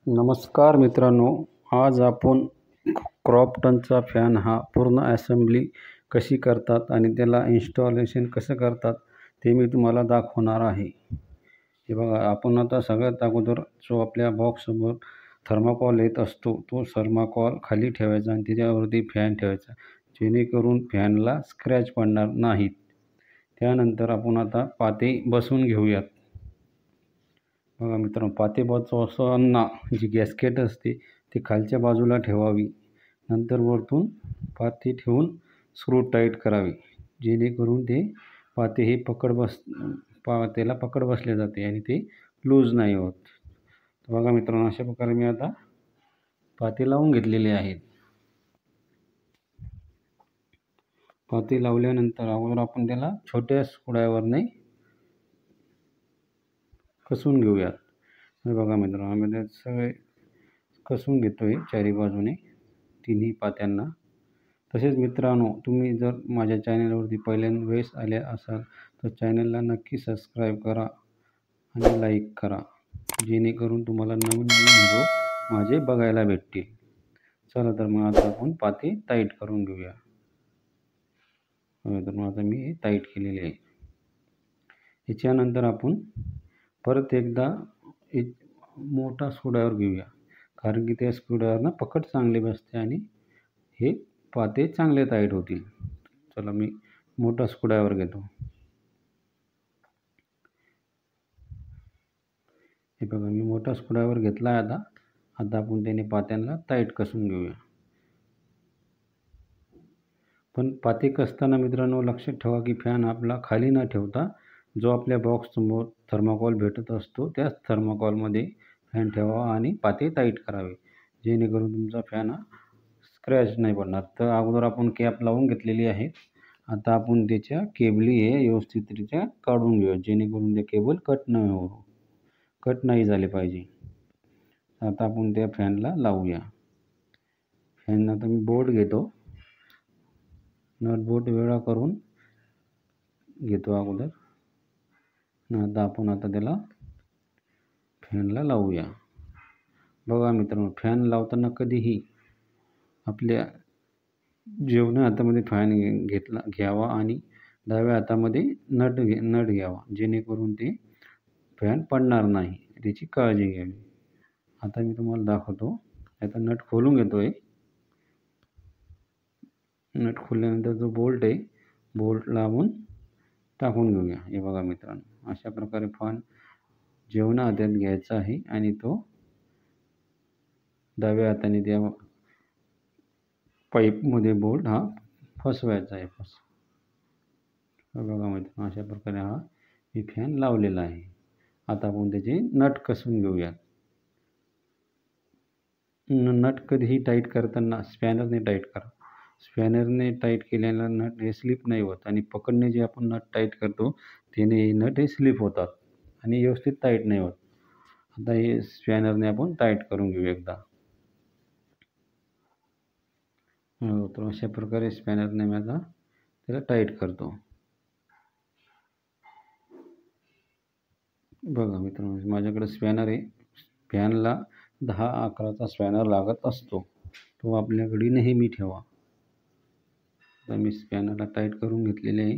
नमस्कार मित्रांनो, आज आपण क्रॉम्प्टनचा फॅन हा पूर्ण असेंबली कशी करतात आणि त्याला इन्स्टॉलेशन कसं करतात ते मी तुम्हाला दाखवणार आहे. हे बघा, आपण आता सगळ्यात अगोदर जो आपल्या बॉक्ससमोर थर्माकॉल येत असतो तो थर्माकॉल खाली ठेवायचा आणि त्याच्यावरती फॅन ठेवायचा, जेणेकरून फॅनला स्क्रॅच पडणार नाहीत. त्यानंतर आपण आता पाते बसवून घेऊयात. बघा मित्रांनो, पाते बसवताना जी गॅस्केट असते ती खालच्या बाजूला ठेवावी. नंतर वरतून पाते ठेवून स्क्रू टाईट करावी, जेणेकरून ते पाते हे पातेला पकड बसले जाते आणि ते लूज नाही होत. बघा मित्रांनो, अशा प्रकारे मी आता पाते लावून घेतलेले आहेत. पाते लावल्यानंतर अगोदर आपण त्याला छोट्या स्क्रूड्रायव्हरने कसून घेऊयात. बघा मित्रांनो, आम्ही ते सगळे कसून घेतोय चारी बाजूने तिन्ही पात्यांना. तसेच मित्रांनो, तुम्ही जर माझ्या चॅनलवरती पहिल्यांदा वेळेस आले असाल तर चॅनलला नक्की सबस्क्राईब करा आणि लाईक करा, जेणेकरून तुम्हाला नवीन व्हिडिओ माझे बघायला भेटतील. चला तर मग आता आपण पाते टाईट करून घेऊया. तर मग आता मी टाईट केलेले आहे. याच्यानंतर आपण परत एकदा एक मोठा स्क्रूड्रायव्हर घेऊया, कारण की त्या स्क्रूड्रायव्हरनं पकड चांगली बसते आणि हे पाते चांगले टाईट होतील. चला, मी मोठा स्क्रूड्रायव्हर घेतो. हे बघा, मी मोठा स्क्रूड्रायव्हर घेतला आहे. आता आपण त्याने पात्यांना टाईट कसून घेऊया. पण पाते कसताना मित्रांनो लक्षात ठेवा की फॅन आपला खाली न ठेवता जो आपल्या बॉक्ससमोर थर्माकॉल भेटत असतो त्याच थर्माकॉलमध्ये फॅन ठेवावा आणि पाते टाईट करावे, जेणेकरून तुमचा फॅन हा स्क्रॅच नाही पडणार. तर अगोदर आपण कॅप लावून घेतलेली आहे. आता आपण त्याच्या केबली हे व्यवस्थितरित्या काढून घेऊया, जेणेकरून ते केबल कट नाही झाले पाहिजे. आता आपण त्या फॅनला लावूया. फॅन आता मी बोर्ड घेतो, नट बोल्ट वेगळा करून घेतो अगोदर. आता आपण त्याला फॅनला लावूया. बघा मित्रांनो, फॅन लावताना कधीही आपल्या जेवण्या हातामध्ये फॅन घ्यावा आणि डाव्या हातामध्ये नट घ्यावा, जेणेकरून ते फॅन पडणार नाही, त्याची काळजी घ्यावी. आता मी तुम्हाला दाखवतो. आता नट खोलून घेतोय. नट खोलल्यानंतर जो बोल्ट आहे, बोल्ट लावून टाकून घेऊया. हे बघा मित्रांनो, अशा प्रकारे फॅन जेवणा हातात घ्यायचा आहे आणि तो डाव्या हाताने त्या पाईपमध्ये बोल्ट हा फसवायचा आहे. बघा मित्रांनो, अशा प्रकारे हा मी फॅन लावलेला आहे. आता आपण त्याचे नट कसून घेऊयात. नट कधीही टाईट करताना स्पॅनरने टाईट करा. स्पॅनरने टाईट केलेला नट हे स्लिप नाही होत आणि पकडणे जे आपण नट टाईट करतो त्याने हे नट हे स्लिप होतात आणि व्यवस्थित टाईट नाही होत. आता हे स्पॅनरने आपण टाईट करून घेऊ एकदा. तर अशा प्रकारे स्पॅनरने मी आता त्याला टाईट करतो. बघा मित्रांनो, माझ्याकडे स्पॅनर आहे. फॅनला 10 आकाराचा स्पॅनर लागत असतो, तो आपल्याकडे नेहमी ठेवा. आता मी स्पॅनरला टाईट करून घेतलेले आहे.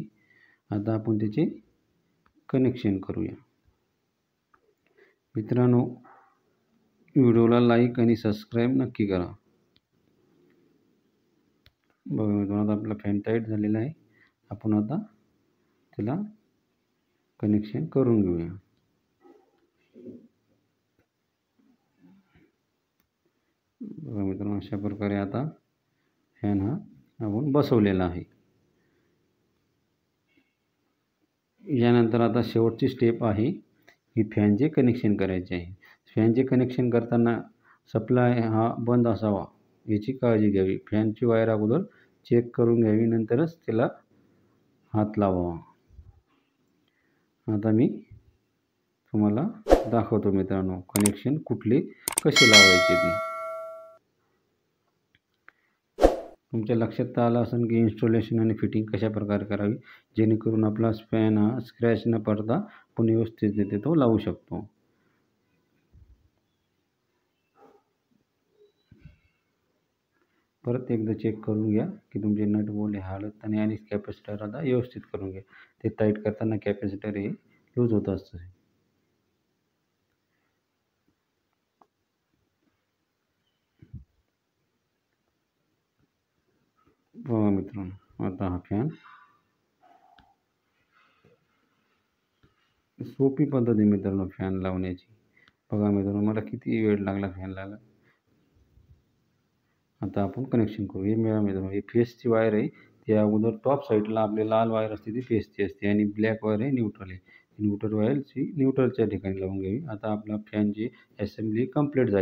आता आपण त्याचे कनेक्शन करूया. मित्रांनो, व्हिडिओला लाईक आणि सबस्क्राईब नक्की करा. बघा मित्रांनो, आपला फॅन टाईट झालेला आहे. आपण आता त्याला कनेक्शन करून घेऊया. बघा मित्रांनो, अशा प्रकारे आता फॅन हा आपण बसवलेला आहे. यानंतर आता शेवटची स्टेप आहे, ही फॅनचे कनेक्शन करायचे आहे. फॅनचे कनेक्शन करताना सप्लाय हा बंद असावा याची काळजी घ्यावी. फॅनची वायर अगोदर चेक करून घ्यावी, नंतरच त्याला हात लावावा. आता मी तुम्हाला दाखवतो मित्रांनो कनेक्शन कसे लावायचे ते. तुमच्या लक्षात आलं असेल की इन्स्टॉलेशन आणि फिटिंग कशा प्रकारे करावी, जेणेकरून आपला फॅन हा स्क्रॅच न पडता आपण व्यवस्थित तो लावू शकतो. परत एकदा चेक करून घ्या की तुमचे नट बोल्ट हे हालत नाही आणि कॅपॅसिटर आता व्यवस्थित करून घ्या. ते टाईट करताना कॅपॅसिटर हे लूज होत असतं. बघा मित्रांनो, आता हा फॅन सोपी पद्धत आहे मित्रांनो फॅन लावण्याची. बघा मित्रांनो, मला किती वेळ लागला फॅन लावायला. आता आपण कनेक्शन करू. हे बघा मित्रांनो, ही फेसची वायर आहे. ती अगोदर टॉप साईडला आपली लाल वायर असते ती फेसची असते आणि ब्लॅक वायर आहे न्यूट्रल आहे. न्यूट्रल वायरची न्यूट्रलच्या ठिकाणी लावून घ्यावी. आता आपला फॅनची असेंबली कंप्लीट झाली.